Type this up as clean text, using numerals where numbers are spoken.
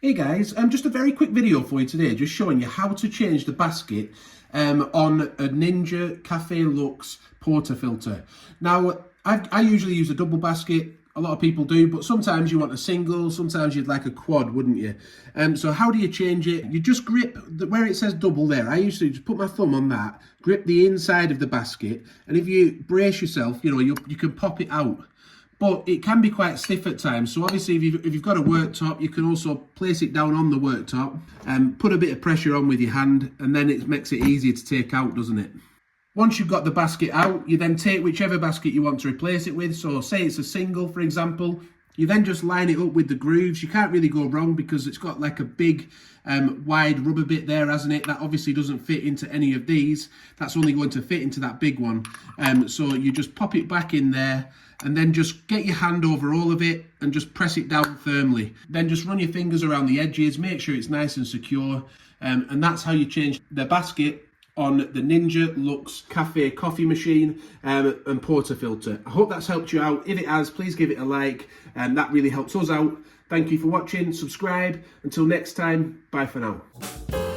Hey guys, just a very quick video for you today, just showing you how to change the basket on a Ninja Café Luxe portafilter. Now, I usually use a double basket, a lot of people do, but sometimes you want a single, sometimes you'd like a quad, wouldn't you? So how do you change it? You just grip where it says double there. I usually just put my thumb on that, grip the inside of the basket, and if you brace yourself, you can pop it out. But it can be quite stiff at times, so obviously if you've got a worktop, you can also place it down on the worktop and put a bit of pressure on with your hand, and then it makes it easier to take out, doesn't it? Once you've got the basket out, you then take whichever basket you want to replace it with. So say it's a single, for example, you then just line it up with the grooves. You can't really go wrong because it's got like a big wide rubber bit there, hasn't it? That obviously doesn't fit into any of these. That's only going to fit into that big one. So you just pop it back in there and then just get your hand over all of it and just press it down firmly. Then just run your fingers around the edges, make sure it's nice and secure. And that's how you change the basket on the Ninja Luxe Café coffee machine and portafilter. I hope that's helped you out. If it has, please give it a like, and that really helps us out. Thank you for watching. Subscribe. Until next time, bye for now.